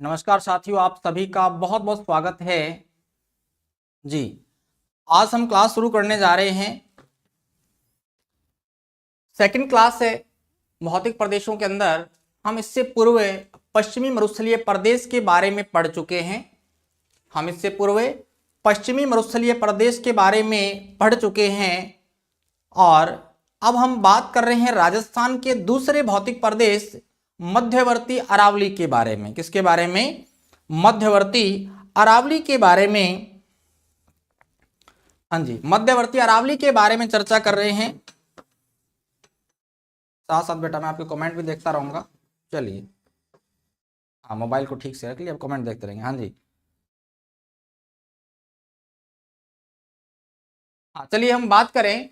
नमस्कार साथियों, आप सभी का बहुत बहुत स्वागत है जी। आज हम क्लास शुरू करने जा रहे हैं। सेकंड क्लास है भौतिक प्रदेशों के अंदर। हम इससे पूर्व पश्चिमी मरुस्थलीय प्रदेश के बारे में पढ़ चुके हैं। पश्चिमी मरुस्थलीय प्रदेश के बारे में पढ़ चुके हैं और अब हम बात कर रहे हैं राजस्थान के दूसरे भौतिक प्रदेश मध्यवर्ती अरावली के बारे में। किसके बारे में? मध्यवर्ती अरावली के बारे में। हाँ जी, मध्यवर्ती अरावली के बारे में चर्चा कर रहे हैं। साथ साथ बेटा मैं आपके कमेंट भी देखता रहूंगा। चलिए, हाँ, मोबाइल को ठीक से रख लिया, अब कमेंट देखते रहेंगे। हाँ जी, हाँ, चलिए हम बात करें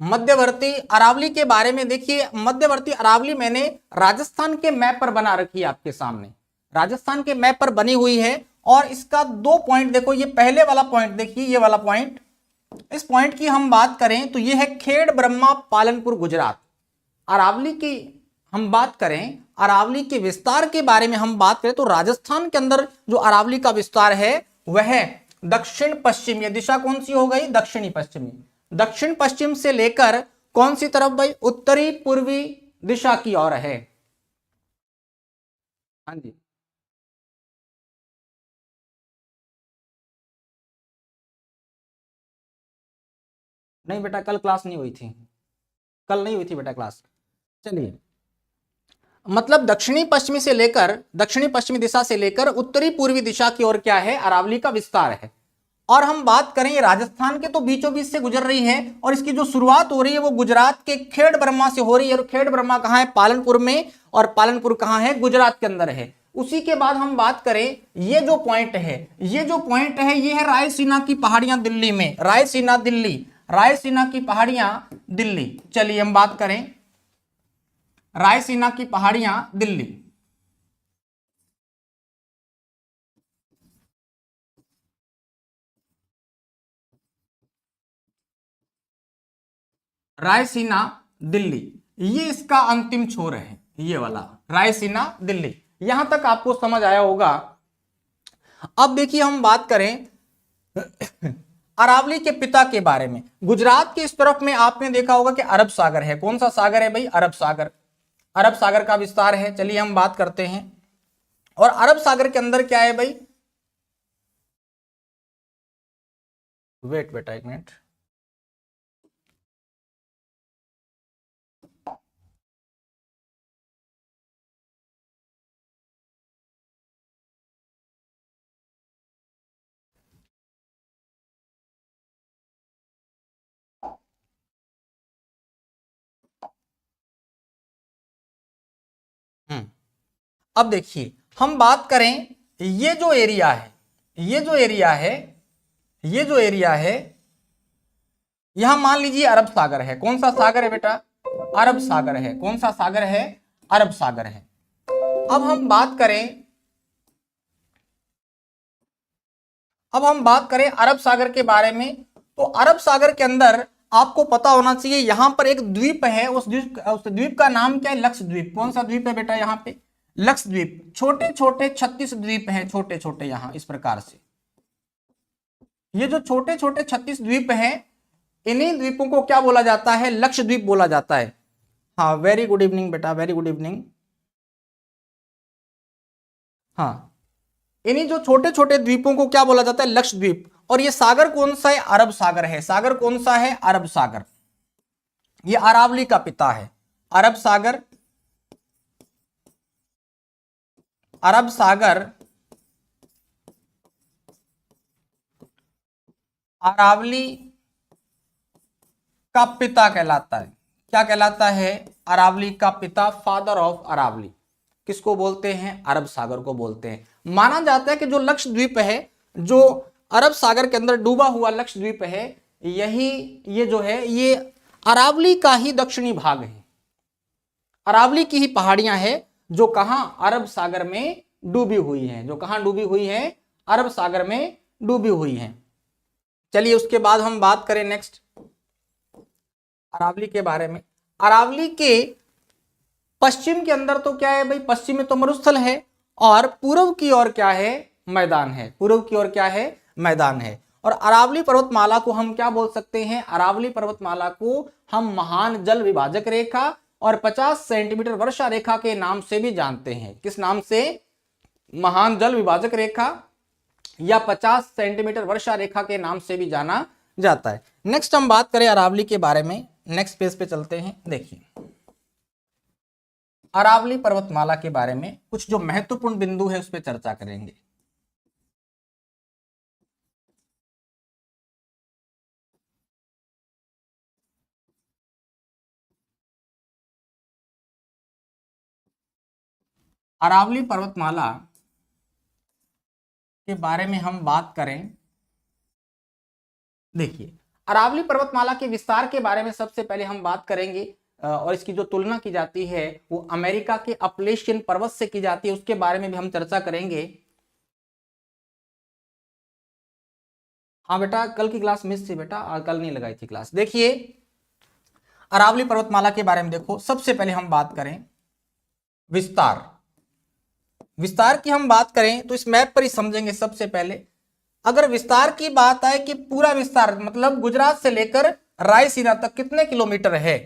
मध्यवर्ती अरावली के बारे में। देखिए, मध्यवर्ती अरावली मैंने राजस्थान के मैप पर बना रखी है आपके सामने। राजस्थान के मैप पर बनी हुई है और इसका 2 पॉइंट देखो। ये पहले वाला पॉइंट देखिए, ये वाला पॉइंट। इस पॉइंट की हम बात करें तो ये है खेड़ ब्रह्मा पालनपुर गुजरात। अरावली की हम बात करें, अरावली के विस्तार के बारे में हम बात करें तो राजस्थान के अंदर जो अरावली का विस्तार है वह दक्षिण पश्चिम, ये दिशा कौन सी हो गई? दक्षिणी पश्चिमी। दक्षिण पश्चिम से लेकर कौन सी तरफ भाई? उत्तरी पूर्वी दिशा की ओर है। हाँ जी, नहीं बेटा, कल क्लास नहीं हुई थी। कल नहीं हुई थी बेटा क्लास। चलिए, मतलब दक्षिणी पश्चिमी दिशा से लेकर उत्तरी पूर्वी दिशा की ओर क्या है? अरावली का विस्तार है। और हम बात करें ये राजस्थान के तो बीचों बीच से गुजर रही है और इसकी जो शुरुआत हो रही है वो गुजरात के खेड़ ब्रह्मा से हो रही है। और खेड़ ब्रह्मा कहां है? पालनपुर में। और पालनपुर कहां है? गुजरात के अंदर है। उसी के बाद हम बात करें, ये जो पॉइंट है ये है रायसीना की पहाड़ियां दिल्ली में। रायसीना की पहाड़ियां दिल्ली। चलिए हम बात करें रायसीना की पहाड़ियां दिल्ली। रायसीना दिल्ली, ये इसका अंतिम छोर है, ये वाला रायसीना दिल्ली। यहां तक आपको समझ आया होगा। अब देखिए हम बात करें अरावली के पिता के बारे में। गुजरात के इस तरफ में आपने देखा होगा कि अरब सागर है। कौन सा सागर है भाई? अरब सागर। अरब सागर का विस्तार है। चलिए हम बात करते हैं। और अरब सागर के अंदर क्या है भाई? वेट बेटा, एक मिनट। अब देखिए हम बात करें, ये जो एरिया है यहां मान लीजिए अरब सागर है। कौन सा सागर है बेटा? अरब सागर है। कौन सा सागर है? अरब सागर है। अब हम बात करें अरब सागर के बारे में तो अरब सागर के अंदर आपको पता होना चाहिए यहां पर एक द्वीप है। उस द्वीप का नाम क्या है? लक्षद्वीप। कौन सा द्वीप है बेटा? यहां पे लक्षद्वीप। छोटे छोटे 36 द्वीप हैं, छोटे छोटे, यहां इस प्रकार से। ये जो छोटे छोटे 36 द्वीप हैं, इन्हीं द्वीपों को क्या बोला जाता है? लक्षद्वीप बोला जाता है। हाँ, वेरी गुड इवनिंग बेटा, वेरी गुड इवनिंग। हाँ, इन्हीं जो छोटे छोटे द्वीपों को क्या बोला जाता है? लक्षद्वीप। और ये सागर कौन सा है? अरब सागर है। सागर कौन सा है? अरब सागर। ये अरावली का पिता है। अरब सागर, अरब सागर अरावली का पिता कहलाता है। क्या कहलाता है? अरावली का पिता, फादर ऑफ अरावली। किसको बोलते हैं? अरब सागर को बोलते हैं। माना जाता है कि जो लक्षद्वीप है, जो अरब सागर के अंदर डूबा हुआ लक्षद्वीप है, ये जो है ये अरावली का ही दक्षिणी भाग है। अरावली की ही पहाड़ियां हैं जो कहां? अरब सागर में डूबी हुई हैं। जो कहां डूबी हुई हैं? अरब सागर में डूबी हुई हैं। चलिए उसके बाद हम बात करें नेक्स्ट अरावली के बारे में। अरावली के पश्चिम के अंदर तो क्या है भाई? पश्चिम में तो मरुस्थल है और पूर्व की ओर क्या है, मैदान है। पूर्व की ओर क्या है, मैदान है। और अरावली पर्वतमाला को हम क्या बोल सकते हैं, अरावली पर्वतमाला को हम महान जल विभाजक रेखा और 50 सेंटीमीटर वर्षा रेखा के नाम से भी जानते हैं। किस नाम से, महान जल विभाजक रेखा या 50 सेंटीमीटर वर्षा रेखा के नाम से भी जाना जाता है। नेक्स्ट हम बात करें अरावली के बारे में, नेक्स्ट पेज पे चलते हैं। देखिए अरावली पर्वतमाला के बारे में कुछ जो महत्वपूर्ण बिंदु है उस पर चर्चा करेंगे। अरावली पर्वतमाला के बारे में हम बात करें, देखिए अरावली पर्वतमाला के विस्तार के बारे में सबसे पहले हम बात करेंगे और इसकी जो तुलना की जाती है वो अमेरिका के अपलेशियन पर्वत से की जाती है, उसके बारे में भी हम चर्चा करेंगे। हाँ बेटा कल की क्लास मिस थी बेटा, कल नहीं लगाई थी क्लास। देखिए अरावली पर्वतमाला के बारे में देखो, सबसे पहले हम बात करें विस्तार। विस्तार की हम बात करें तो इस मैप पर ही समझेंगे। सबसे पहले अगर विस्तार की बात आए कि पूरा विस्तार मतलब गुजरात से लेकर रायसीना तक कितने किलोमीटर है,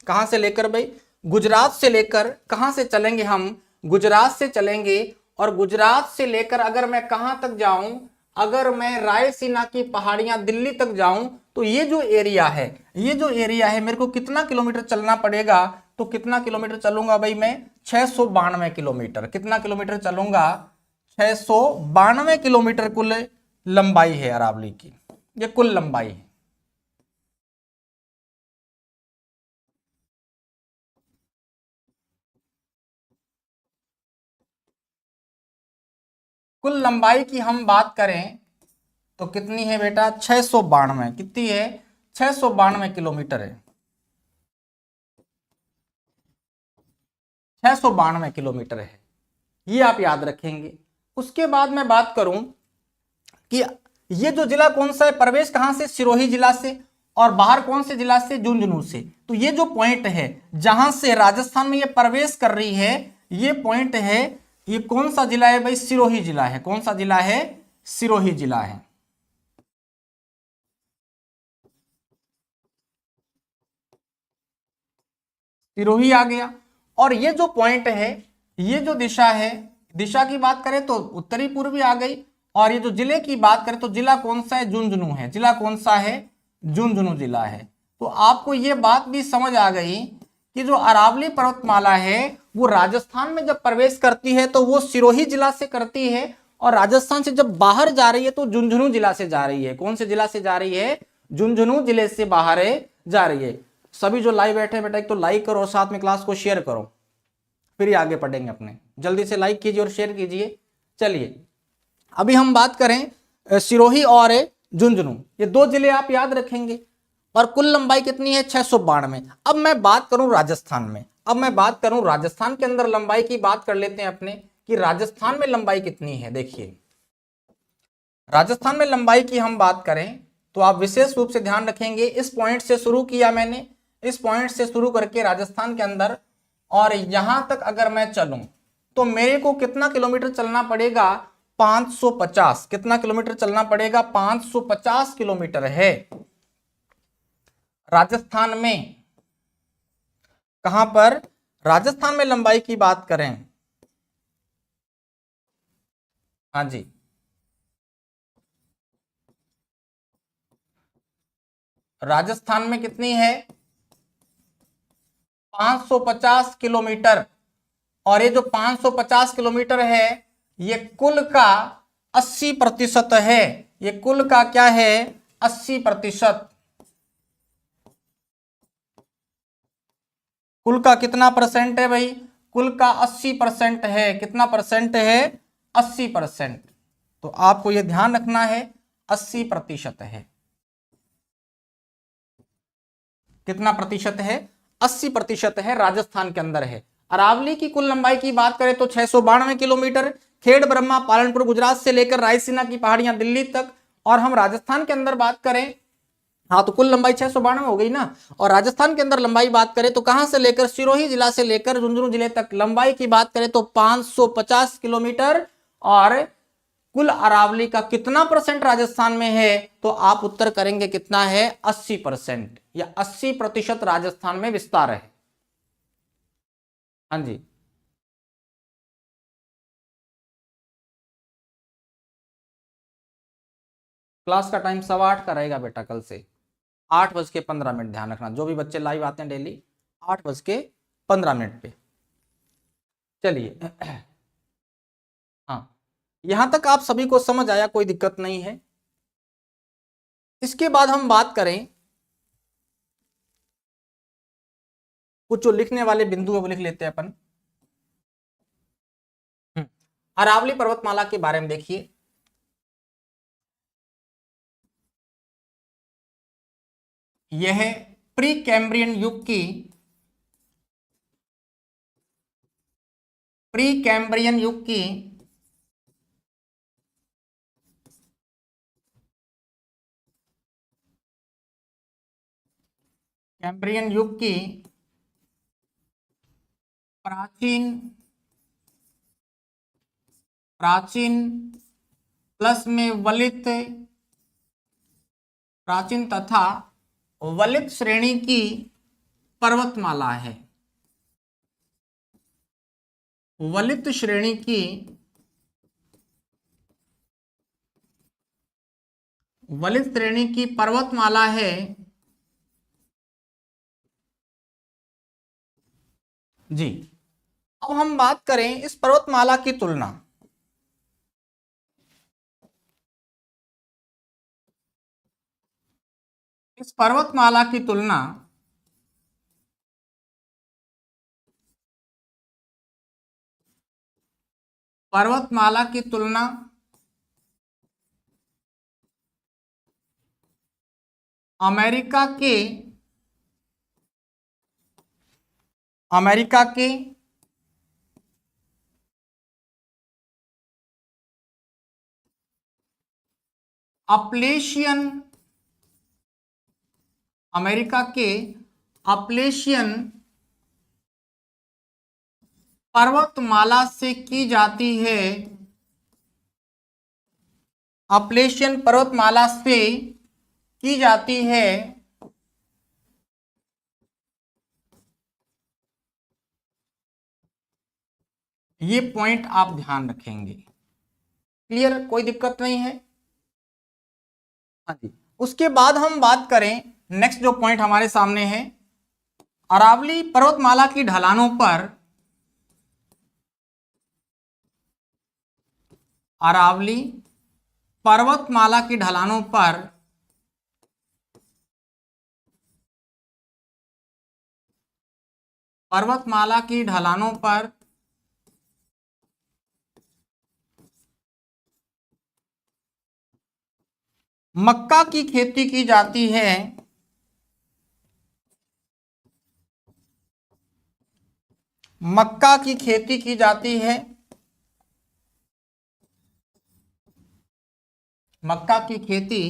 कहां से लेकर भाई, गुजरात से लेकर, कहां से चलेंगे हम, गुजरात से चलेंगे और गुजरात से लेकर अगर मैं कहां तक जाऊं, अगर मैं रायसीना की पहाड़ियां दिल्ली तक जाऊं तो ये जो एरिया है, ये जो एरिया है मेरे को कितना किलोमीटर चलना पड़ेगा, तो कितना किलोमीटर चलूंगा भाई मैं, 692 किलोमीटर। कितना किलोमीटर चलूंगा, 692 किलोमीटर कुल लंबाई है अरावली की, ये कुल लंबाई है। कुल लंबाई की हम बात करें तो कितनी है बेटा, 692। कितनी है, 692 किलोमीटर है, 692 किलोमीटर है, ये आप याद रखेंगे। उसके बाद मैं बात करूं कि ये जो जिला कौन सा है, प्रवेश कहां से, सिरोही जिला से, और बाहर कौन से जिला से, झुंझुनू से। तो ये जो पॉइंट है जहां से राजस्थान में ये प्रवेश कर रही है, ये पॉइंट है, ये कौन सा जिला है भाई, सिरोही जिला है। कौन सा जिला है, सिरोही जिला है। सिरोही आ गया। और ये जो पॉइंट है, ये जो दिशा है, दिशा की बात करें तो उत्तरी पूर्वी आ गई। और ये जो जिले की बात करें तो जिला कौन सा है, झुंझुनू है। जिला कौन सा है, झुंझुनू जिला है। तो आपको ये बात भी समझ आ गई कि जो अरावली पर्वतमाला है वो राजस्थान में जब प्रवेश करती है तो वो सिरोही जिला से करती है, और राजस्थान से जब बाहर जा रही है तो झुंझुनू जिला से जा रही है। कौन से जिला से जा रही है, झुंझुनू जिले से बाहर जा रही है। सभी जो लाइव बैठे बेटा एक तो लाइक करो और साथ में क्लास को शेयर करो, फिर ही आगे पढ़ेंगे अपने। जल्दी से लाइक कीजिए और शेयर कीजिए। चलिए अभी हम बात करें सिरोही और झुंझुनू, ये दो जिले आप याद रखेंगे। और कुल लंबाई कितनी है, 692। अब मैं बात करूं राजस्थान में, अब मैं बात करूं राजस्थान के अंदर लंबाई की बात कर लेते हैं अपने, कि राजस्थान में लंबाई कितनी है। देखिए राजस्थान में लंबाई की हम बात करें तो आप विशेष रूप से ध्यान रखेंगे, इस पॉइंट से शुरू किया मैंने, इस पॉइंट से शुरू करके राजस्थान के अंदर और यहां तक अगर मैं चलूं तो मेरे को कितना किलोमीटर चलना पड़ेगा, 550। कितना किलोमीटर चलना पड़ेगा, 550 किलोमीटर है राजस्थान में। कहां पर, राजस्थान में लंबाई की बात करें, हाँ जी, राजस्थान में कितनी है, 550 किलोमीटर। और ये जो 550 किलोमीटर है ये कुल का 80% है। ये कुल का क्या है, 80%। कुल का कितना परसेंट है भाई, कुल का 80% है। कितना परसेंट है, 80%। तो आपको यह ध्यान रखना है 80% है। कितना प्रतिशत है, 80% है, राजस्थान के अंदर है। अरावली की कुल लंबाई की बात करें तो 692 किलोमीटर, खेड़ ब्रह्मा पालनपुर गुजरात से लेकर रायसीना की पहाड़ियां दिल्ली तक। और हम राजस्थान के अंदर बात करें हाँ, तो कुल लंबाई 692 हो गई ना। और राजस्थान के अंदर लंबाई बात करें तो कहां से लेकर, सिरोही जिला से लेकर झुंझुनू जिले तक लंबाई की बात करें तो 550 किलोमीटर। और कुल अरावली का कितना परसेंट राजस्थान में है, तो आप उत्तर करेंगे कितना है, 80% या 80% राजस्थान में विस्तार है। हाँ जी। क्लास का टाइम 8:15 का रहेगा बेटा कल से, 8:15। ध्यान रखना, जो भी बच्चे लाइव आते हैं डेली 8:15 पे। चलिए हाँ, यहां तक आप सभी को समझ आया, कोई दिक्कत नहीं है। इसके बाद हम बात करें कुछ जो लिखने वाले बिंदु है वो लिख लेते हैं अपन। अरावली पर्वतमाला के बारे में देखिए। यह प्री कैम्ब्रियन युग की, प्री कैम्ब्रियन युग की कैम्ब्रियन युग की प्राचीन प्राचीन प्लस में वलित, प्राचीन तथा वलित श्रेणी की पर्वतमाला है। वलित श्रेणी की, वलित श्रेणी की पर्वतमाला है जी। अब हम बात करें इस पर्वतमाला की तुलना, इस पर्वतमाला की तुलना पर्वतमाला की तुलना अमेरिका के, अमेरिका के अपलेशियन, अमेरिका के अपलेशियन पर्वतमाला से की जाती है, अपलेशियन पर्वतमाला से की जाती है ये पॉइंट आप ध्यान रखेंगे। क्लियर, कोई दिक्कत नहीं है। हाँ जी। उसके बाद हम बात करें, नेक्स्ट जो पॉइंट हमारे सामने है, अरावली पर्वतमाला की ढलानों पर, अरावली पर्वतमाला की ढलानों पर पर्वतमाला की ढलानों पर मक्का की खेती की जाती है, मक्का की खेती की जाती है, मक्का की खेती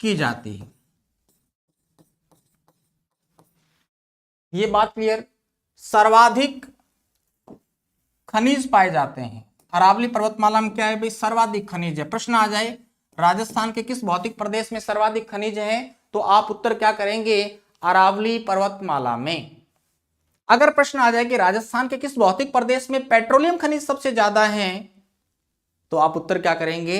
की जाती है। ये बात क्लियर। सर्वाधिक खनिज पाए जाते हैं अरावली पर्वतमाला में, क्या है भाई, सर्वाधिक खनिज है। प्रश्न आ जाए राजस्थान के किस भौतिक प्रदेश में सर्वाधिक खनिज है, तो आप उत्तर क्या करेंगे, अरावली पर्वतमाला में। अगर प्रश्न आ जाए कि राजस्थान के किस भौतिक प्रदेश में पेट्रोलियम खनिज सबसे ज्यादा है, तो आप उत्तर क्या करेंगे,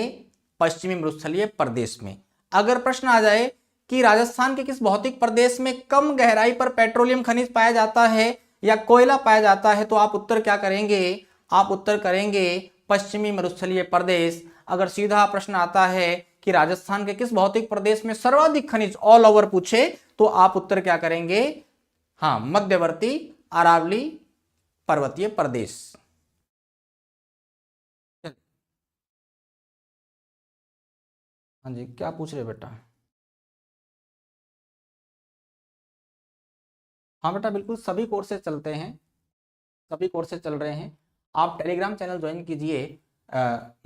पश्चिमी मरुस्थलीय प्रदेश में। अगर प्रश्न आ जाए कि राजस्थान के किस भौतिक प्रदेश में कम गहराई पर पेट्रोलियम खनिज पाया जाता है या कोयला पाया जाता है, तो आप उत्तर क्या करेंगे, आप उत्तर करेंगे पश्चिमी मरुस्थलीय प्रदेश। अगर सीधा प्रश्न आता है कि राजस्थान के किस भौतिक प्रदेश में सर्वाधिक खनिज ऑल ओवर पूछे, तो आप उत्तर क्या करेंगे, हाँ, मध्यवर्ती अरावली पर्वतीय प्रदेश। हाँ जी, क्या पूछ रहे बेटा। हाँ बेटा, बिल्कुल सभी कोर्सेज चलते हैं, सभी कोर्सेज चल रहे हैं। आप टेलीग्राम चैनल ज्वाइन कीजिए,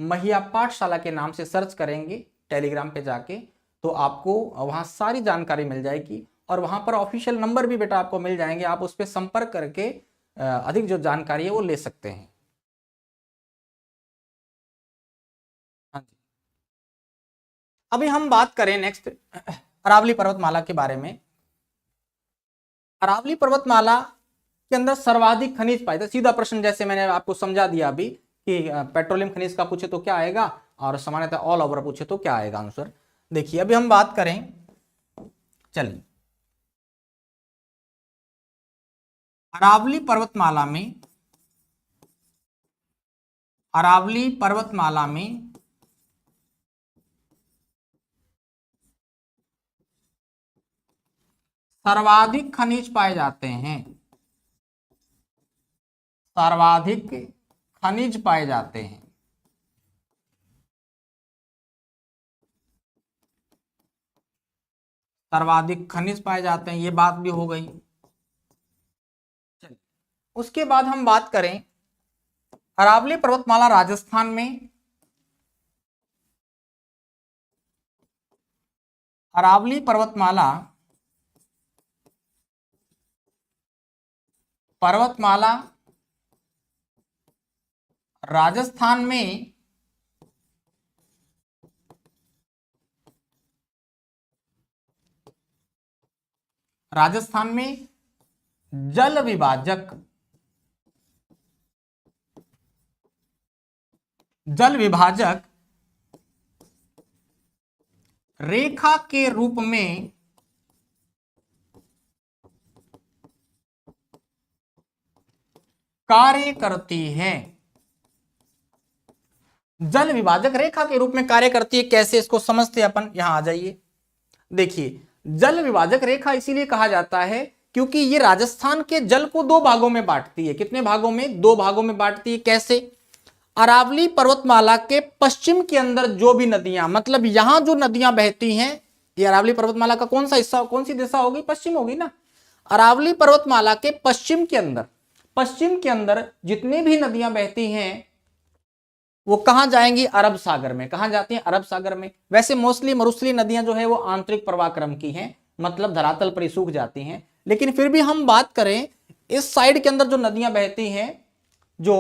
महिया पाठशाला के नाम से सर्च करेंगे टेलीग्राम पे जाके, तो आपको वहां सारी जानकारी मिल जाएगी और वहां पर ऑफिशियल नंबर भी बेटा आपको मिल जाएंगे, आप उस पर संपर्क करके अधिक जो जानकारी है वो ले सकते हैं। हाँ जी, अभी हम बात करें नेक्स्ट अरावली पर्वतमाला के बारे में। अरावली पर्वतमाला के अंदर सर्वाधिक खनिज पाए जाते। सीधा प्रश्न जैसे मैंने आपको समझा दिया अभी कि पेट्रोलियम खनिज का पूछे तो क्या आएगा और सामान्यतः ऑल ओवर पूछे तो क्या आएगा आंसर। देखिए अभी हम बात करें, चलिए अरावली पर्वतमाला में, अरावली पर्वतमाला में सर्वाधिक खनिज पाए जाते हैं, सर्वाधिक खनिज पाए जाते हैं। सर्वाधिक खनिज पाए जाते हैं, ये बात भी हो गई। चलिए उसके बाद हम बात करें अरावली पर्वतमाला राजस्थान में, अरावली पर्वतमाला, पर्वतमाला राजस्थान में राजस्थान में जल विभाजक, जल विभाजक रेखा के रूप में कार्य करती है। जल विभाजक रेखा के रूप में कार्य करती है, कैसे इसको समझते हैं अपन, यहां आ जाइए। देखिए जल विभाजक रेखा इसीलिए कहा जाता है क्योंकि ये राजस्थान के जल को दो भागों में बांटती है। कितने भागों में? दो भागों में बांटती है। कैसे? अरावली पर्वतमाला के पश्चिम के अंदर जो भी नदियां, मतलब यहां जो नदियां बहती हैं, ये अरावली पर्वतमाला का कौन सा हिस्सा, कौन सी दिशा होगी? पश्चिम होगी ना। अरावली पर्वतमाला के पश्चिम के अंदर, पश्चिम के अंदर जितनी भी नदियां बहती हैं वो कहां जाएंगी? अरब सागर में। कहां जाती हैं? अरब सागर में। वैसे मोस्टली मरुस्थलीय नदियां जो है वो आंतरिक प्रवाह क्रम की हैं, मतलब धरातल पर ही सूख जाती हैं। लेकिन फिर भी हम बात करें इस साइड के अंदर जो नदियां बहती हैं, जो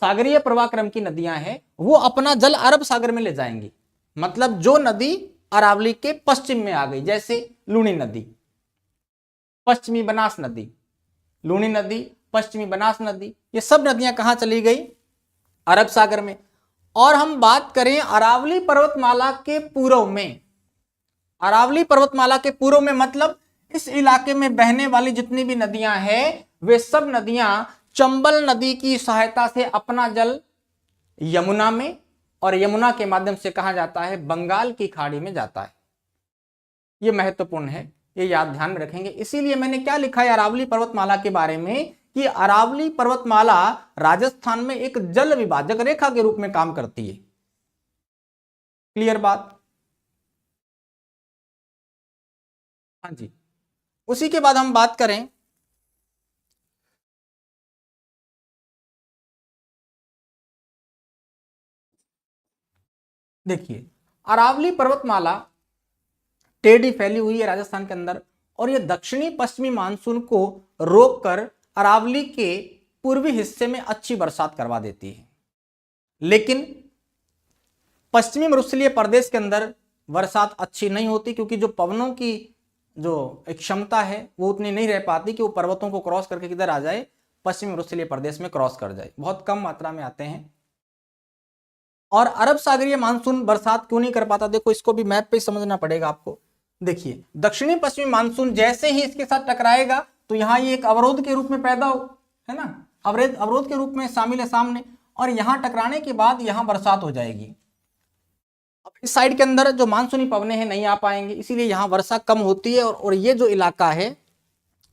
सागरीय प्रवाह क्रम की नदियां हैं, वो अपना जल अरब सागर में ले जाएंगी। मतलब जो नदी अरावली के पश्चिम में आ गई, जैसे लूणी नदी, पश्चिमी बनास नदी, लूणी नदी, पश्चिमी बनास नदी, ये सब नदियां कहां चली गई? अरब सागर में। और हम बात करें अरावली पर्वतमाला के पूर्व में, अरावली पर्वतमाला के पूर्व में मतलब इस इलाके में बहने वाली जितनी भी नदियां हैं, वे सब नदियां चंबल नदी की सहायता से अपना जल यमुना में, और यमुना के माध्यम से कहां जाता है? बंगाल की खाड़ी में जाता है। यह महत्वपूर्ण है, ये याद ध्यान में रखेंगे। इसीलिए मैंने क्या लिखा है अरावली पर्वतमाला के बारे में कि अरावली पर्वतमाला राजस्थान में एक जल विभाजक रेखा के रूप में काम करती है। क्लियर बात? हाँ जी। उसी के बाद हम बात करें देखिए अरावली पर्वतमाला टेढ़ी फैली हुई है राजस्थान के अंदर, और यह दक्षिणी पश्चिमी मानसून को रोककर अरावली के पूर्वी हिस्से में अच्छी बरसात करवा देती है। लेकिन पश्चिमी मरुस्थलीय प्रदेश के अंदर बरसात अच्छी नहीं होती, क्योंकि जो पवनों की जो एक क्षमता है वो उतनी नहीं रह पाती कि वो पर्वतों को क्रॉस करके किधर आ जाए? पश्चिमी मरुस्थलीय प्रदेश में क्रॉस कर जाए। बहुत कम मात्रा में आते हैं। और अरब सागरीय मानसून बरसात क्यों नहीं कर पाता? देखो इसको भी मैप पे समझना पड़ेगा आपको। देखिए दक्षिणी पश्चिमी मानसून जैसे ही इसके साथ टकराएगा तो यहाँ ये एक अवरोध के रूप में पैदा हो, है ना, अवरोध के रूप में शामिल है सामने, और यहाँ टकराने के बाद यहाँ बरसात हो जाएगी। अब इस साइड के अंदर जो मानसूनी पवने हैं नहीं आ पाएंगे, इसीलिए यहाँ वर्षा कम होती है। और ये जो इलाका है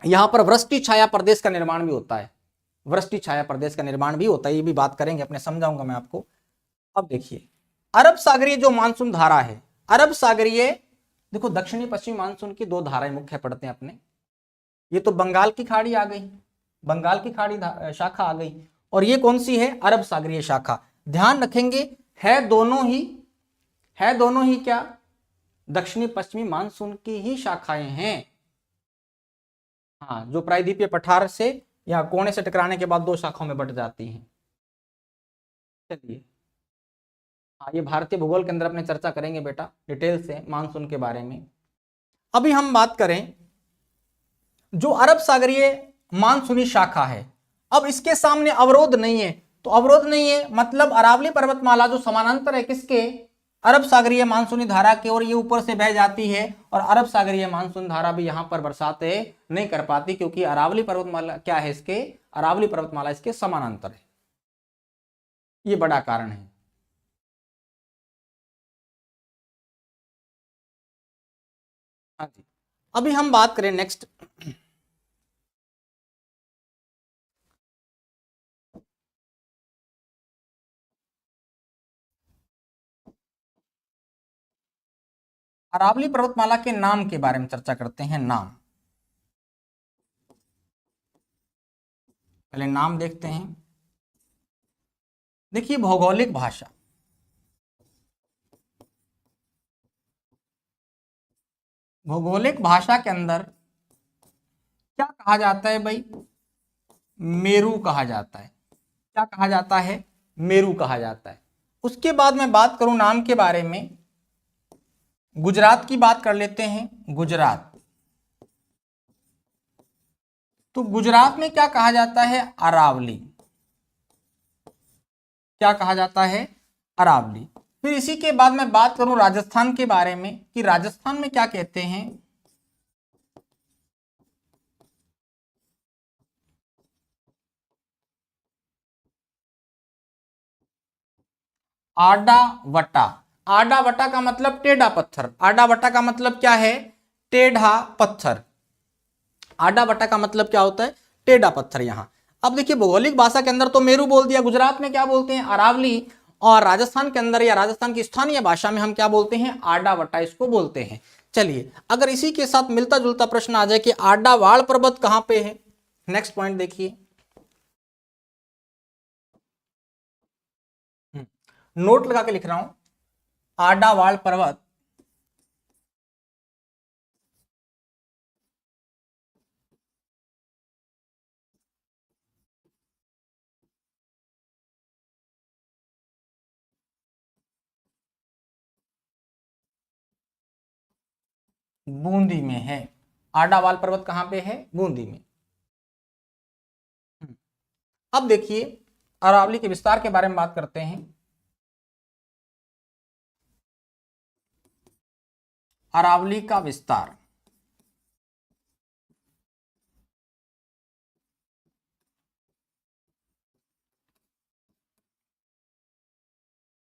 यहाँ पर वृष्टि छाया प्रदेश का निर्माण भी होता है, वृष्टि छाया प्रदेश का निर्माण भी होता है। ये भी बात करेंगे अपने, समझाऊंगा मैं आपको। अब देखिए अरब सागरीय जो मानसून धारा है, अरब सागरीय, देखो दक्षिणी पश्चिमी मानसून की दो धाराएं मुख्य पड़ते हैं अपने। ये तो बंगाल की खाड़ी आ गई, बंगाल की खाड़ी शाखा आ गई, और ये कौन सी है? अरब सागरीय शाखा। ध्यान रखेंगे है दोनों ही क्या? दक्षिणी पश्चिमी मानसून की ही शाखाएं हैं। हाँ, जो प्रायद्वीपीय पठार से या कोने से टकराने के बाद दो शाखाओं में बट जाती हैं। चलिए, हाँ, ये भारतीय भूगोल के अंदर अपने चर्चा करेंगे बेटा डिटेल से मानसून के बारे में। अभी हम बात करें जो अरब सागरीय मानसूनी शाखा है, अब इसके सामने अवरोध नहीं है, तो अवरोध नहीं है मतलब अरावली पर्वतमाला जो समानांतर है किसके, अरब सागरीय मानसूनी धारा के, और ये ऊपर से बह जाती है, और अरब सागरीय मानसून धारा भी यहां पर बरसातें नहीं कर पाती, क्योंकि अरावली पर्वतमाला क्या है इसके, अरावली पर्वतमाला इसके समानांतर है, ये बड़ा कारण है। हाँ जी, अभी हम बात करें नेक्स्ट, अरावली पर्वतमाला के नाम के बारे में चर्चा करते हैं। नाम, पहले नाम देखते हैं। देखिए, भौगोलिक भाषा, भौगोलिक भाषा के अंदर क्या कहा जाता है भाई, मेरू कहा जाता है। क्या कहा जाता है, मेरू कहा जाता है। उसके बाद मैं बात करूं नाम के बारे में, गुजरात की बात कर लेते हैं। गुजरात, तो गुजरात में क्या कहा जाता है, अरावली। क्या कहा जाता है, अरावली। फिर इसी के बाद मैं बात करूं राजस्थान के बारे में कि राजस्थान में क्या कहते हैं, आडा वटा। आडा वटा का मतलब टेढ़ा पत्थर, आडा वटा का मतलब क्या है, टेढ़ा पत्थर। आडा वटा का मतलब क्या होता है, टेढ़ा पत्थर। यहां अब देखिए, भौगोलिक भाषा के अंदर तो मेरू बोल दिया, गुजरात में क्या बोलते हैं, अरावली, और राजस्थान के अंदर या राजस्थान की स्थानीय भाषा में हम क्या बोलते हैं, आडा वटा इसको बोलते हैं। चलिए, अगर इसी के साथ मिलता जुलता प्रश्न आ जाए कि आडावाड़ पर्वत कहां पे है, नेक्स्ट पॉइंट देखिए, नोट लगा के लिख रहा हूं, आडावाड़ पर्वत बूंदी में है। आडावाल पर्वत कहां पे है, बूंदी में। अब देखिए, अरावली के विस्तार के बारे में बात करते हैं। अरावली का विस्तार,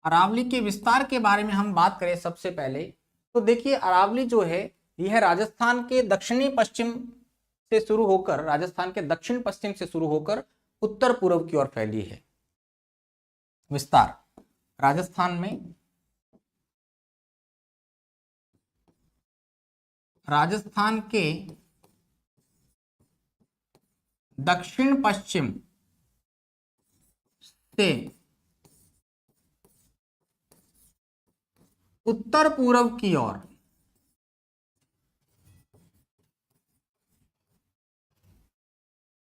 अरावली के विस्तार के बारे में हम बात करें सबसे पहले, तो देखिए अरावली जो है यह राजस्थान के दक्षिणी पश्चिम से शुरू होकर, राजस्थान के दक्षिण पश्चिम से शुरू होकर उत्तर पूर्व की ओर फैली है। विस्तार राजस्थान में, राजस्थान के दक्षिण पश्चिम से उत्तर पूर्व की ओर,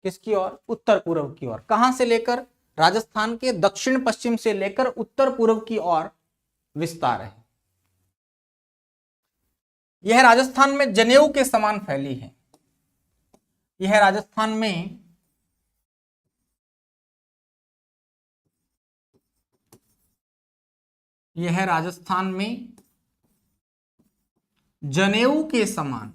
किसकी ओर, उत्तर पूर्व की ओर। कहां से लेकर, राजस्थान के दक्षिण पश्चिम से लेकर उत्तर पूर्व की ओर विस्तार है। यह राजस्थान में जनेऊ के समान फैली है। यह राजस्थान में यह राजस्थान में जनेऊ के समान,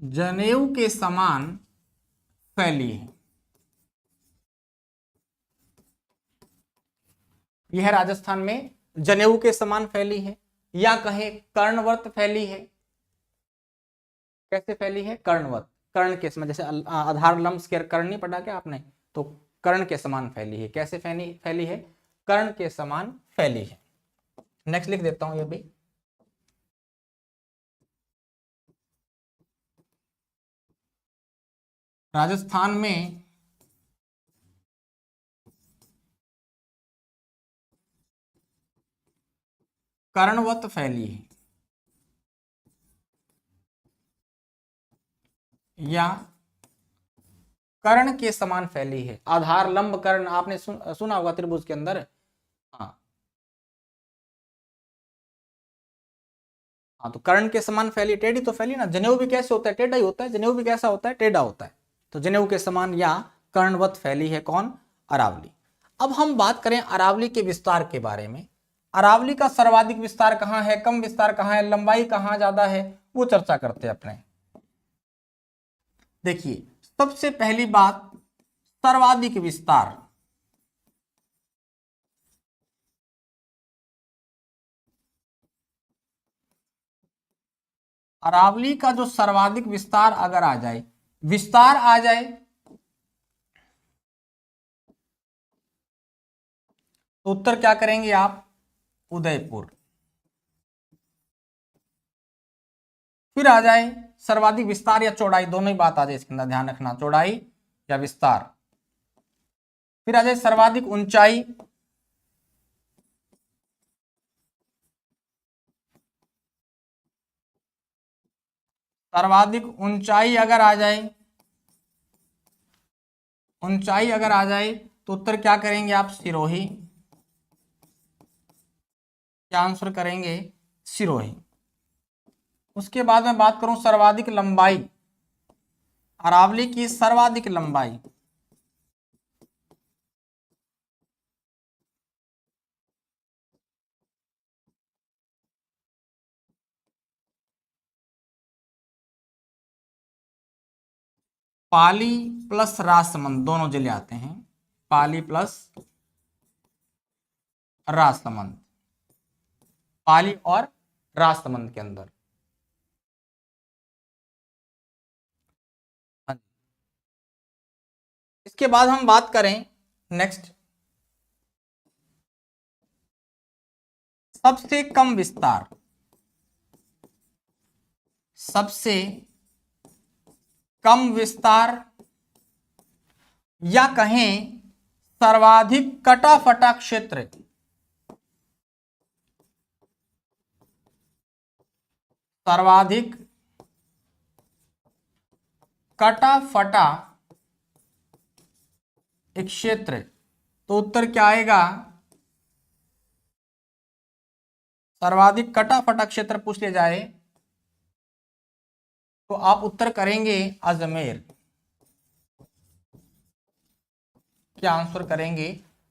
जनेऊ के समान फैली है। यह राजस्थान में जनेऊ के समान फैली है, या कहे कर्णवत फैली है। कैसे फैली है, कर्णवत, कर्ण के समान, जैसे आधार लंब स्क्वायर कर्ण नहीं पढ़ा क्या आपने, तो कर्ण के समान फैली है। कैसे फैली है, कर्ण के समान फैली है। नेक्स्ट लिख देता हूं ये भी, राजस्थान में कर्णवत फैली है या कर्ण के समान फैली है। आधार लंब कर्ण आपने सुना होगा त्रिभुज के अंदर। हाँ हाँ, तो कर्ण के समान फैली, टेढ़ी तो फैली ना। जनेऊ भी कैसे होता है, टेढ़ा ही होता है। जनेऊ भी कैसा होता है, टेढ़ा होता है। तो जनेऊ के समान या कर्णवत फैली है कौन, अरावली। अब हम बात करें अरावली के विस्तार के बारे में। अरावली का सर्वाधिक विस्तार कहाँ है, कम विस्तार कहाँ है, लंबाई कहाँ ज्यादा है, वो चर्चा करते हैं अपने। देखिए सबसे पहली बात, सर्वाधिक विस्तार। अरावली का जो सर्वाधिक विस्तार अगर आ जाए, विस्तार आ जाए, तो उत्तर क्या करेंगे आप, उदयपुर। फिर आ जाए सर्वाधिक विस्तार या चौड़ाई, दोनों ही बात आ जाए इसके अंदर, ध्यान रखना, चौड़ाई या विस्तार। फिर आ जाए सर्वाधिक ऊंचाई, सर्वाधिक ऊंचाई अगर आ जाए, ऊंचाई अगर आ जाए तो उत्तर क्या करेंगे आप, सिरोही। क्या आंसर करेंगे, सिरोही। उसके बाद मैं बात करूं सर्वाधिक लंबाई, अरावली की सर्वाधिक लंबाई, पाली प्लस राजसमंद दोनों जिले आते हैं, पाली प्लस राजसमंद, पाली और राजसमंद के अंदर। हाँ जी। इसके बाद हम बात करें नेक्स्ट, सबसे कम विस्तार, सबसे कम विस्तार या कहें सर्वाधिक कटा फटा क्षेत्र, सर्वाधिक कटा फटा एक क्षेत्र, तो उत्तर क्या आएगा, सर्वाधिक कटा फटा क्षेत्र पूछ लिया जाए तो आप उत्तर करेंगे अजमेर। क्या आंसर करेंगे,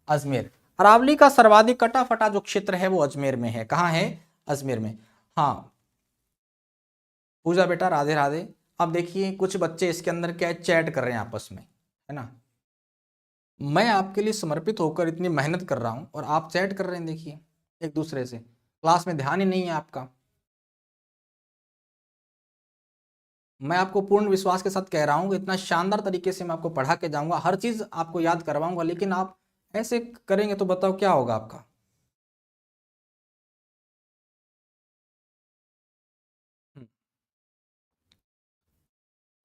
अजमेर। अरावली का सर्वाधिक कटा फटा जो क्षेत्र है वो अजमेर में है। कहाँ है, अजमेर में। हाँ पूजा बेटा, राधे राधे। अब देखिए कुछ बच्चे इसके अंदर क्या चैट कर रहे हैं आपस में, है ना। मैं आपके लिए समर्पित होकर इतनी मेहनत कर रहा हूं और आप चैट कर रहे हैं, देखिए एक दूसरे से, क्लास में ध्यान ही नहीं है आपका। मैं आपको पूर्ण विश्वास के साथ कह रहा हूं कि इतना शानदार तरीके से मैं आपको पढ़ा के जाऊंगा, हर चीज आपको याद करवाऊंगा, लेकिन आप ऐसे करेंगे तो बताओ क्या होगा आपका। हम्म,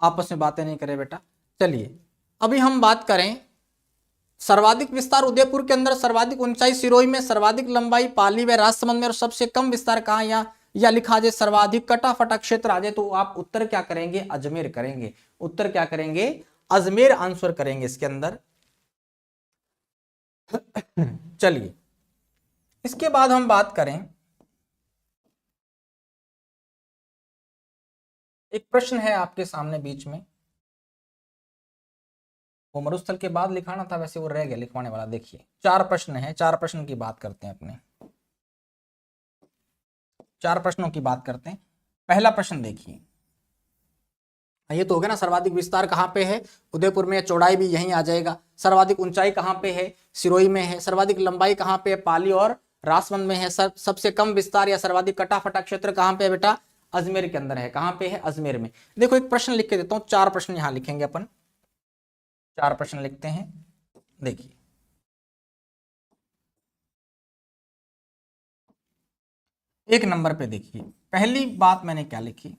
आपस में बातें नहीं करें बेटा। चलिए अभी हम बात करें सर्वाधिक विस्तार उदयपुर के अंदर, सर्वाधिक ऊंचाई सिरोही में, सर्वाधिक लंबाई पाली व राजसमंद में, और सबसे कम विस्तार कहाँ, या लिखा जाए सर्वाधिक कटा फटा क्षेत्र आ जाए तो आप उत्तर क्या करेंगे, अजमेर करेंगे। उत्तर क्या करेंगे, अजमेर आंसर करेंगे इसके अंदर। चलिए इसके बाद हम बात करें, एक प्रश्न है आपके सामने बीच में, वो मरुस्थल के बाद लिखाना था, वैसे वो रह गया लिखवाने वाला। देखिए 4 प्रश्न है, 4 प्रश्न की बात करते हैं अपने, 4 प्रश्नों की बात करते हैं। पहला प्रश्न देखिए, ये तो हो गया ना, सर्वाधिक विस्तार कहाँ पे है, उदयपुर में, चौड़ाई भी यहीं आ जाएगा। सर्वाधिक ऊंचाई कहाँ पे है, सिरोही में है। सर्वाधिक लंबाई कहाँ पे है, पाली और राजसमंद में है। सबसे कम विस्तार या सर्वाधिक कटाफटा क्षेत्र कहाँ पे है बेटा, अजमेर के अंदर है। कहाँ पे है, अजमेर में। देखो एक प्रश्न लिख के देता हूँ, 4 प्रश्न यहां लिखेंगे अपन, 4 प्रश्न लिखते हैं। देखिए एक नंबर पे देखिए, पहली बात मैंने क्या लिखी,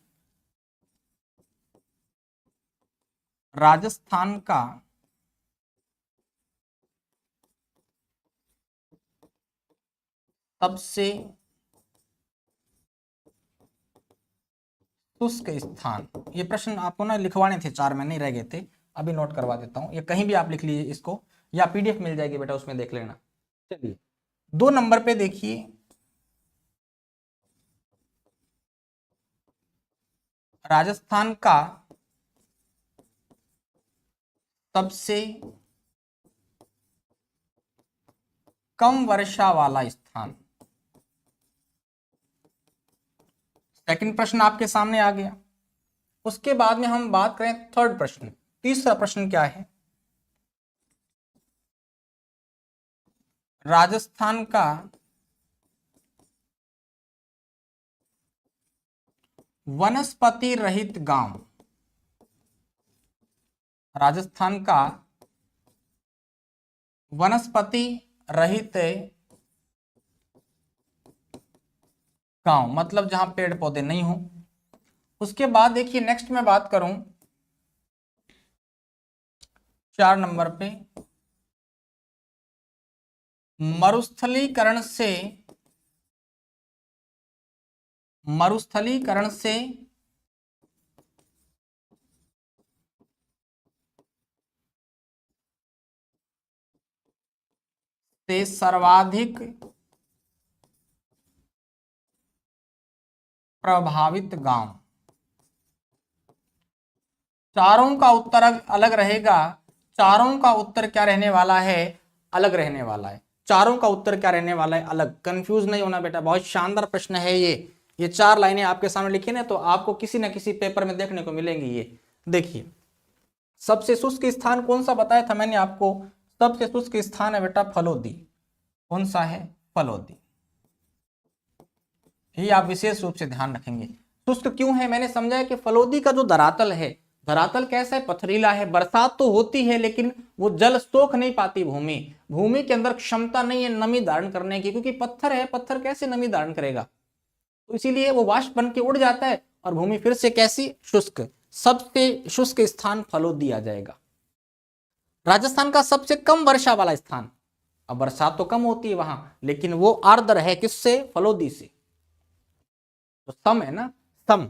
राजस्थान का सबसे शुष्क स्थान, ये प्रश्न आपको ना लिखवाने थे, 4 में नहीं रह गए थे, अभी नोट करवा देता हूं, ये कहीं भी आप लिख लीजिए इसको, या पीडीएफ मिल जाएगी बेटा, उसमें देख लेना। चलिए 2 नंबर पे देखिए, राजस्थान का सबसे कम वर्षा वाला स्थान। सेकंड प्रश्न आपके सामने आ गया। उसके बाद में हम बात करें थर्ड प्रश्न, तीसरा प्रश्न क्या है, राजस्थान का वनस्पति रहित गांव। राजस्थान का वनस्पति रहित गांव मतलब जहां पेड़ पौधे नहीं हो। उसके बाद देखिए नेक्स्ट में बात करूं 4 नंबर पे, मरुस्थलीकरण से सर्वाधिक प्रभावित गांव। चारों का उत्तर अलग रहेगा, चारों का उत्तर क्या रहने वाला है, अलग रहने वाला है। चारों का उत्तर क्या रहने वाला है, अलग। कंफ्यूज नहीं होना बेटा, बहुत शानदार प्रश्न है ये 4 लाइनें आपके सामने लिखी ना, तो आपको किसी ना किसी पेपर में देखने को मिलेंगी। ये देखिए, सबसे शुष्क स्थान कौन सा बताया था मैंने आपको, सबसे शुष्क स्थान है बेटा फलोदी। कौन सा है, फलोदी। ये आप विशेष रूप से ध्यान रखेंगे। शुष्क क्यों है, मैंने समझा है कि फलोदी का जो धरातल है, धरातल कैसा है, पथरीला है, बरसात तो होती है लेकिन वो जल सोख नहीं पाती भूमि, भूमि के अंदर क्षमता नहीं है नमी धारण करने की, क्योंकि पत्थर है, पत्थर कैसे नमी धारण करेगा, तो इसीलिए वो वाष्प बन के उड़ जाता है और भूमि फिर से कैसी, शुष्क। सबसे शुष्क स्थान फलोदी आ जाएगा। राजस्थान का सबसे कम वर्षा वाला स्थान, अब बरसात तो कम होती है वहां, लेकिन वो आर्द्र है, किससे, फलोदी से। तो सम है ना, सम,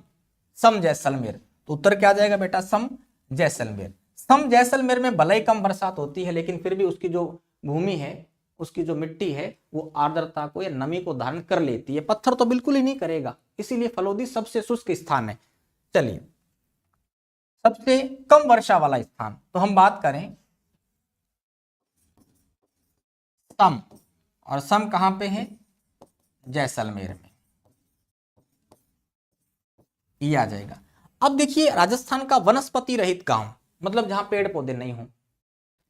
सम जैसलमेर, तो उत्तर क्या आ जाएगा बेटा, सम जैसलमेर। सम जैसलमेर में भले ही कम बरसात होती है, लेकिन फिर भी उसकी जो भूमि है, उसकी जो मिट्टी है, वो आर्द्रता को या नमी को धारण कर लेती है, पत्थर तो बिल्कुल ही नहीं करेगा, इसीलिए फलोदी सबसे शुष्क स्थान है। चलिए सबसे कम वर्षा वाला स्थान, तो हम बात करें सम, और सम कहां पे है, जैसलमेर में, ये आ जाएगा। अब देखिए राजस्थान का वनस्पति रहित गांव, मतलब जहां पेड़ पौधे नहीं हो,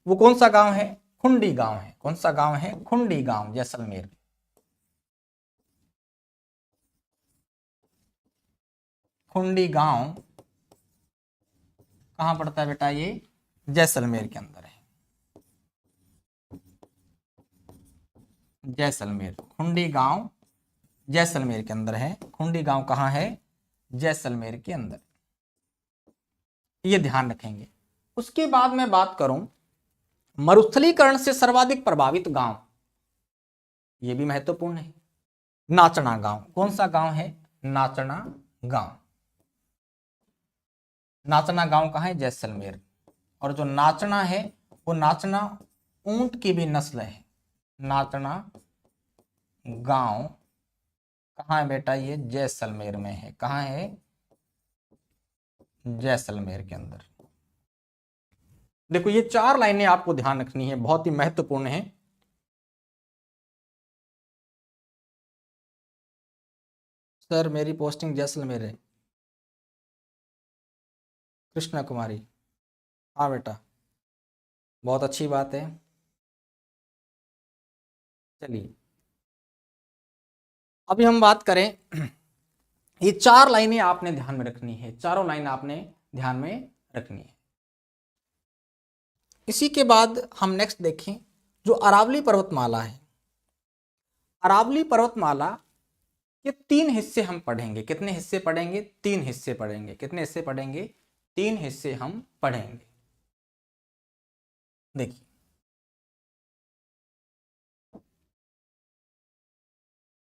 वो कौन सा गांव है, खुंडी गांव है। कौन सा गांव है, खुंडी गांव, जैसलमेर। खुंडी गांव कहां पड़ता है बेटा, ये जैसलमेर के अंदर है। जैसलमेर, खुंडी गांव जैसलमेर के अंदर है। खुंडी गांव कहां है, जैसलमेर के अंदर, ये ध्यान रखेंगे। उसके बाद मैं बात करूं मरुस्थलीकरण से सर्वाधिक प्रभावित गांव, ये भी महत्वपूर्ण है, नाचना गांव। कौन सा गांव है, नाचना गांव। नाचना गांव कहां है, जैसलमेर। और जो नाचना है, वो नाचना ऊंट की भी नस्ल है। नाचना गांव कहां है बेटा, ये जैसलमेर में है। कहां है, जैसलमेर के अंदर। देखो ये 4 लाइनें आपको ध्यान रखनी है, बहुत ही महत्वपूर्ण है। सर मेरी पोस्टिंग जैसलमेर है, कृष्णा कुमारी, हाँ बेटा, बहुत अच्छी बात है। चलिए अभी हम बात करें, ये 4 लाइनें आपने ध्यान में रखनी है, चारों लाइन आपने ध्यान में रखनी है। इसी के बाद हम नेक्स्ट देखें जो अरावली पर्वतमाला है। अरावली पर्वतमाला के 3 हिस्से हम पढ़ेंगे। कितने हिस्से पढ़ेंगे, 3 हिस्से पढ़ेंगे। कितने हिस्से पढ़ेंगे, 3 हिस्से हम पढ़ेंगे। देखिए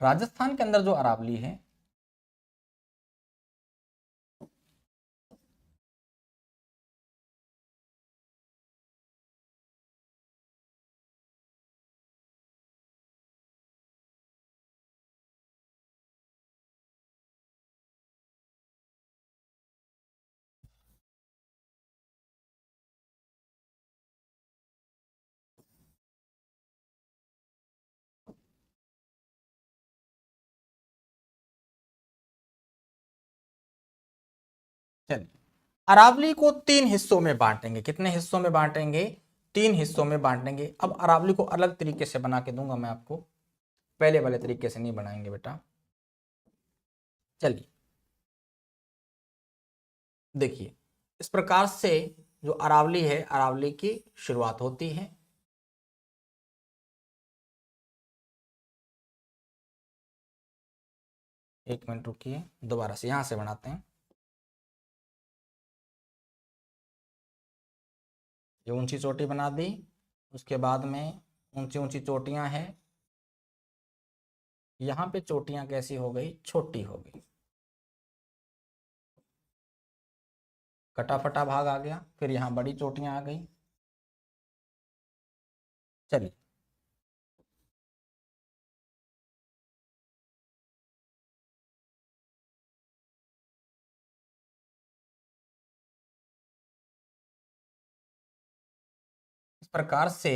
राजस्थान के अंदर जो अरावली है, चलिए, अरावली को 3 हिस्सों में बांटेंगे। कितने हिस्सों में बांटेंगे? 3 हिस्सों में बांटेंगे। अब अरावली को अलग तरीके से बना के दूंगा मैं आपको, पहले वाले तरीके से नहीं बनाएंगे बेटा। चलिए देखिए, इस प्रकार से जो अरावली है, अरावली की शुरुआत होती है। एक मिनट रुकिए, दोबारा से यहां से बनाते हैं। ये ऊंची चोटी बना दी, उसके बाद में ऊंची ऊंची चोटियां हैं। यहां पे चोटियां कैसी हो गई? छोटी हो गई, कटा फटा भाग आ गया। फिर यहां बड़ी चोटियां आ गई। चलिए, इस प्रकार से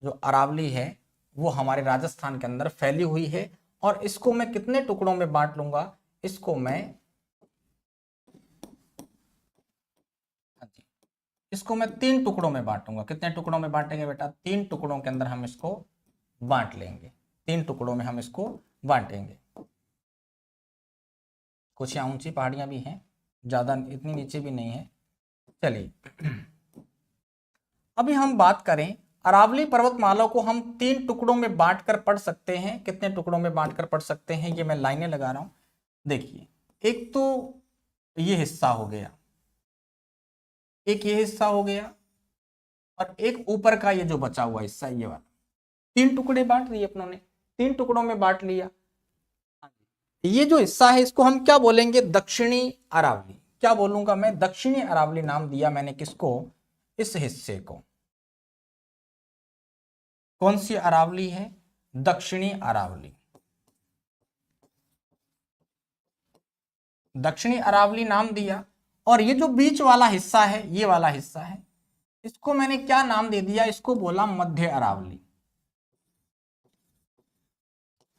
जो अरावली है वो हमारे राजस्थान के अंदर फैली हुई है। और इसको मैं कितने टुकड़ों में बांट लूंगा? इसको मैं, हाँ जी, इसको मैं 3 टुकड़ों में बांटूंगा। कितने टुकड़ों में बांटेंगे बेटा? 3 टुकड़ों के अंदर हम इसको बांट लेंगे। 3 टुकड़ों में हम इसको बांटेंगे। कुछ यहाँ ऊंची पहाड़ियां भी हैं, ज्यादा इतनी नीचे भी नहीं है। चलिए, अभी हम बात करें, अरावली पर्वतमाला को हम 3 टुकड़ों में बांटकर पढ़ सकते हैं। कितने टुकड़ों में बांटकर पढ़ सकते हैं? ये मैं लाइनें लगा रहा हूं। देखिए, एक तो ये हिस्सा हो गया, एक ये हिस्सा हो गया, और एक ऊपर का ये जो बचा हुआ हिस्सा, ये वाला। 3 टुकड़े बांट दिए अपनों ने, 3 टुकड़ों में बांट लिया। ये जो हिस्सा है इसको हम क्या बोलेंगे? दक्षिणी अरावली। क्या बोलूंगा मैं? दक्षिणी अरावली नाम दिया मैंने किसको? इस हिस्से को। कौन सी अरावली है? दक्षिणी अरावली। दक्षिणी अरावली नाम दिया। और ये जो बीच वाला हिस्सा है, ये वाला हिस्सा है, इसको मैंने क्या नाम दे दिया? इसको बोला मध्य अरावली।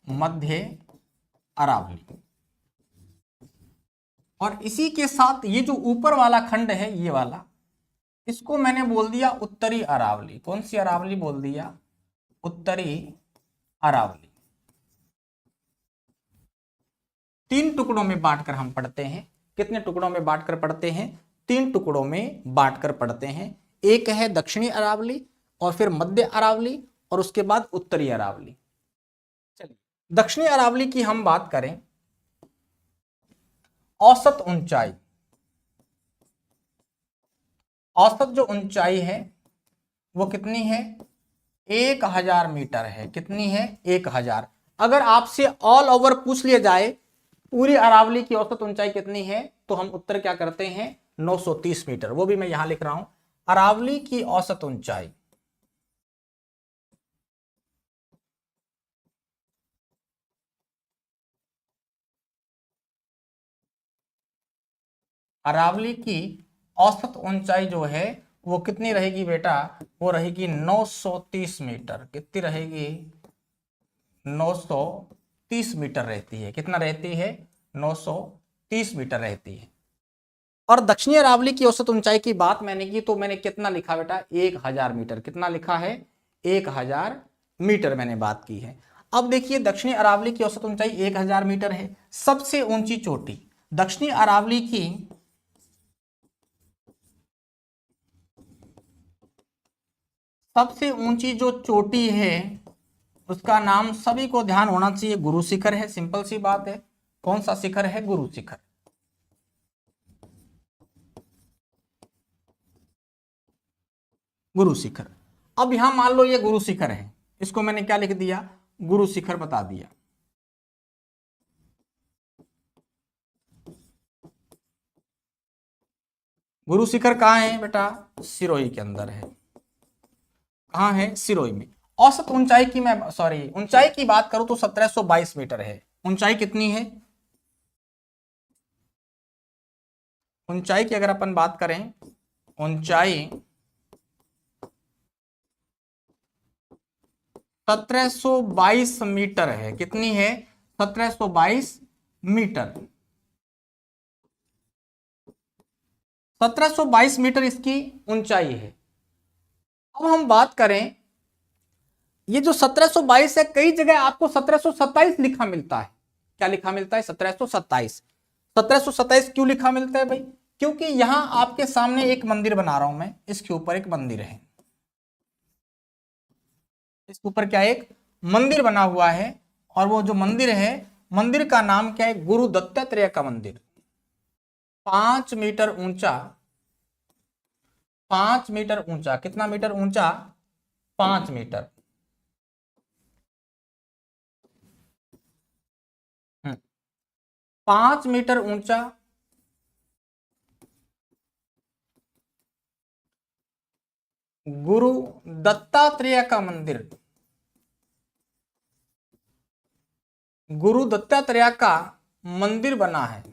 मध्य अरावली। और इसी के साथ ये जो ऊपर वाला खंड है, ये वाला, इसको मैंने बोल दिया उत्तरी अरावली। कौन सी अरावली बोल दिया? उत्तरी अरावली। 3 टुकड़ों में बांटकर हम पढ़ते हैं। कितने टुकड़ों में बांटकर पढ़ते हैं? 3 टुकड़ों में बांटकर पढ़ते हैं। एक है दक्षिणी अरावली, और फिर मध्य अरावली, और उसके बाद उत्तरी अरावली। चलिए, दक्षिणी अरावली की हम बात करें, औसत ऊंचाई, औसत जो ऊंचाई है वो कितनी है? 1000 मीटर है। कितनी है? 1000। अगर आपसे ऑल ओवर पूछ लिया जाए पूरी अरावली की औसत ऊंचाई कितनी है, तो हम उत्तर क्या करते हैं? 930 मीटर। वो भी मैं यहां लिख रहा हूं, अरावली की औसत ऊंचाई, अरावली की औसत ऊंचाई जो है वो कितनी रहेगी बेटा? वो रहेगी 930 मीटर। कितनी रहेगी? 930 मीटर रहती है। कितना रहती है? 930 मीटर रहती है। और दक्षिणी अरावली की औसत ऊंचाई की बात मैंने की तो मैंने कितना लिखा बेटा? 1000 मीटर। कितना लिखा है? 1000 मीटर मैंने बात की है। अब देखिए, दक्षिणी अरावली की औसत ऊंचाई 1000 मीटर है। सबसे ऊंची चोटी दक्षिणी अरावली की, सबसे ऊंची जो चोटी है उसका नाम सभी को ध्यान होना चाहिए, गुरु शिखर है। सिंपल सी बात है। कौन सा शिखर है? गुरु शिखर। गुरु शिखर। अब यहां मान लो ये गुरु शिखर है, इसको मैंने क्या लिख दिया? गुरु शिखर बता दिया। गुरु शिखर कहाँ है बेटा? सिरोही के अंदर है। कहाँ है? सिरोही में। औसत ऊंचाई की मैं, सॉरी, ऊंचाई की बात करूं तो 1722 मीटर है। ऊंचाई कितनी है? ऊंचाई की अगर अपन बात करें, ऊंचाई 1722 मीटर है। कितनी है? 1722 मीटर। 1722 मीटर इसकी ऊंचाई है। अब हम बात करें, ये जो 1722 है, कई जगह आपको 1727 लिखा मिलता है। क्या लिखा मिलता है? 1727। 1727 क्यों लिखा मिलता है भाई? क्योंकि यहां आपके सामने एक मंदिर बना रहा हूं मैं, इसके ऊपर एक मंदिर है, इसके ऊपर क्या एक मंदिर बना हुआ है, और वो जो मंदिर है, मंदिर का नाम क्या है? गुरु दत्तात्रेय का मंदिर। 5 मीटर ऊंचा, 5 मीटर ऊंचा, कितना मीटर ऊंचा? 5 मीटर। 5 मीटर ऊंचा गुरु दत्तात्रेय का मंदिर, गुरु दत्तात्रेय का मंदिर बना है।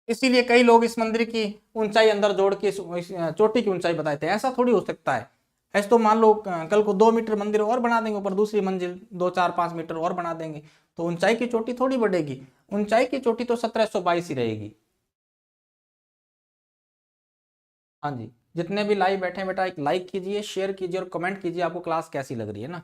इसीलिए कई लोग इस मंदिर की ऊंचाई अंदर जोड़ के चोटी की ऊंचाई बताए थे। ऐसा थोड़ी हो सकता है। ऐसे तो मान लो कल को 2 मीटर मंदिर और बना देंगे ऊपर, दूसरी मंजिल 2, 4, 5 मीटर और बना देंगे, तो ऊंचाई की चोटी थोड़ी बढ़ेगी। ऊंचाई की चोटी तो 1722 ही रहेगी। हाँ जी, जितने भी लाइव बैठे हैं बेटा, एक लाइक कीजिए, शेयर कीजिए और कमेंट कीजिए आपको क्लास कैसी लग रही है ना।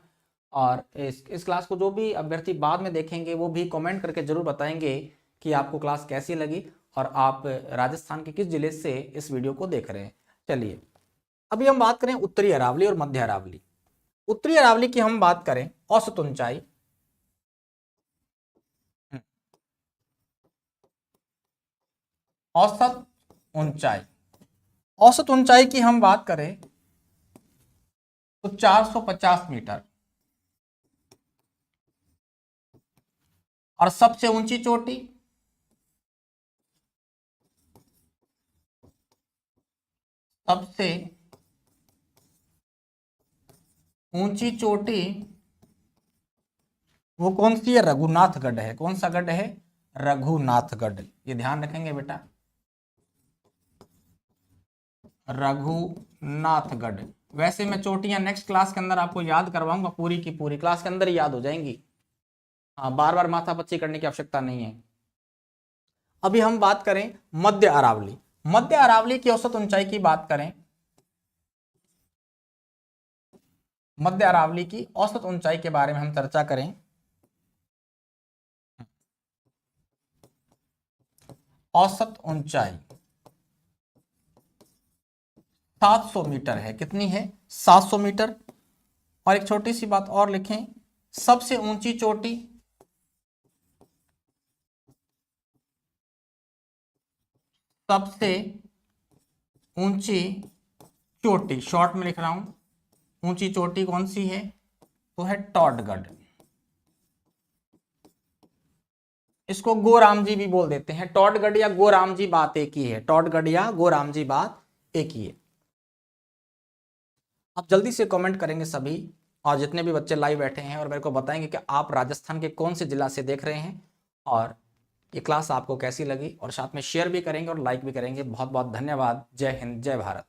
और इस क्लास को जो भी अभ्यर्थी बाद में देखेंगे वो भी कमेंट करके जरूर बताएंगे कि आपको क्लास कैसी लगी और आप राजस्थान के किस जिले से इस वीडियो को देख रहे हैं। चलिए अभी हम बात करें उत्तरी अरावली और मध्य अरावली। उत्तरी अरावली की हम बात करें, औसत ऊंचाई, औसत ऊंचाई, औसत ऊंचाई की हम बात करें तो 450 मीटर, और सबसे ऊंची चोटी सबसे ऊंची चोटी वो कौन सी है? रघुनाथगढ़ है। कौन सा गढ़ है? रघुनाथगढ़। ये ध्यान रखेंगे बेटा, रघुनाथगढ़। वैसे मैं चोटियां नेक्स्ट क्लास के अंदर आपको याद करवाऊंगा, पूरी की पूरी क्लास के अंदर ही याद हो जाएंगी। हाँ, बार बार माथापच्ची करने की आवश्यकता नहीं है। अभी हम बात करें मध्य अरावली। मध्य अरावली की औसत ऊंचाई की बात करें, मध्य अरावली की औसत ऊंचाई के बारे में हम चर्चा करें। औसत ऊंचाई 700 मीटर है। कितनी है? 700 मीटर। और एक छोटी सी बात और लिखें, सबसे ऊंची चोटी सबसे ऊंची चोटी, शॉर्ट में लिख रहा हूं, ऊंची चोटी कौन सी है? तो है टॉडगढ़। इसको गोरामजी भी बोल देते हैं। टॉडगढ़ या गोरामजी बात एक ही है। टॉडगढ़ या गोरामजी बात एक ही है। आप जल्दी से कमेंट करेंगे सभी, और जितने भी बच्चे लाइव बैठे हैं, और मेरे को बताएंगे कि आप राजस्थान के कौन से जिला से देख रहे हैं और ये क्लास आपको कैसी लगी, और साथ में शेयर भी करेंगे और लाइक भी करेंगे। बहुत बहुत धन्यवाद। जय हिंद, जय भारत।